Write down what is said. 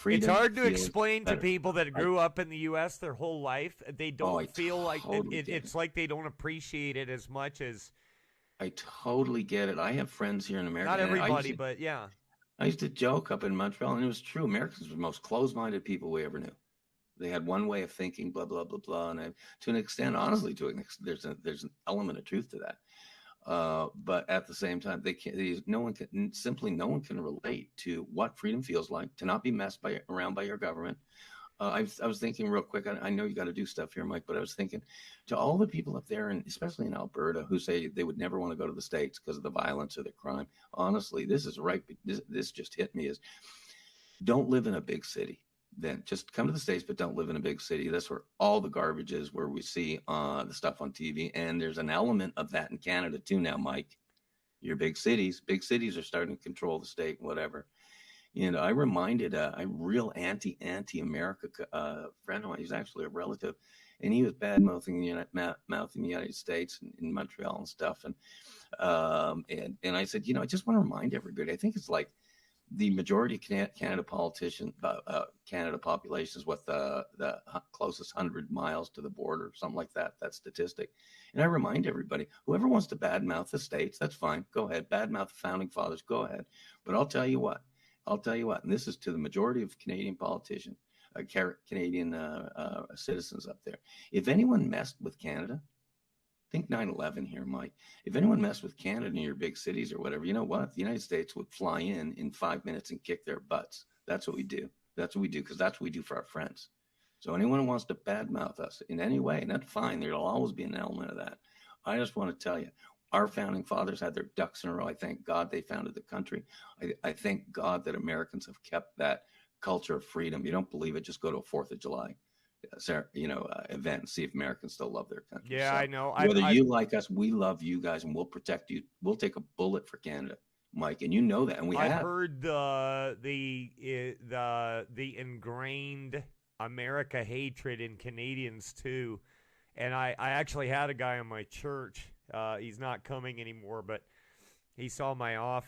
It's freedom hard to feels explain to better. people that grew up in the U.S. their whole life. They don't I feel like totally get it's it. like they don't appreciate it as much as I totally get it. I have friends here in America, not and everybody, but yeah. I used to joke up in Montreal, and it was true. Americans were the most closed-minded people we ever knew. They had one way of thinking, blah blah blah blah, and to an extent, honestly, there's an element of truth to that. But at the same time, no one can relate to what freedom feels like, to not be messed around by your government. I was thinking real quick. I know you got to do stuff here, Mike, but I was thinking to all the people up there, and especially in Alberta, who say they would never want to go to the States because of the violence or the crime. Honestly, this is right. This just hit me: is don't live in a big city. Then just come to the States, but don't live in a big city. That's where all the garbage is, where we see the stuff on TV. And there's an element of that in Canada too now, Mike. Your big cities are starting to control the state, whatever. I reminded a real anti-America friend of mine. He's actually a relative, and he was bad mouthing the United States in Montreal and stuff. And I said, I just want to remind everybody. I think it's like the majority of Canada population is what the closest 100 miles to the border, something like that. That statistic. And I remind everybody, whoever wants to badmouth the states, that's fine. Go ahead, badmouth the founding fathers. Go ahead. But I'll tell you what, and this is to the majority of Canadian politicians, Canadian citizens up there. If anyone messed with Canada, think 9/11 here, Mike. If anyone messed with Canada in your big cities or whatever, you know what? The United States would fly in 5 minutes and kick their butts. That's what we do. That's what we do, because that's what we do for our friends. So anyone who wants to badmouth us in any way, and that's fine. There'll always be an element of that. I just want to tell you, our founding fathers had their ducks in a row. I thank God they founded the country. I thank God that Americans have kept that culture of freedom. You don't believe it, just go to a 4th of July event and see if Americans still love their country. Yeah, So I know. whether you like us, we love you guys, and we'll protect you. We'll take a bullet for Canada, Mike, and you know that, and we I've have. heard the ingrained America hatred in Canadians too, and I actually had a guy in my church. He's not coming anymore, but he saw my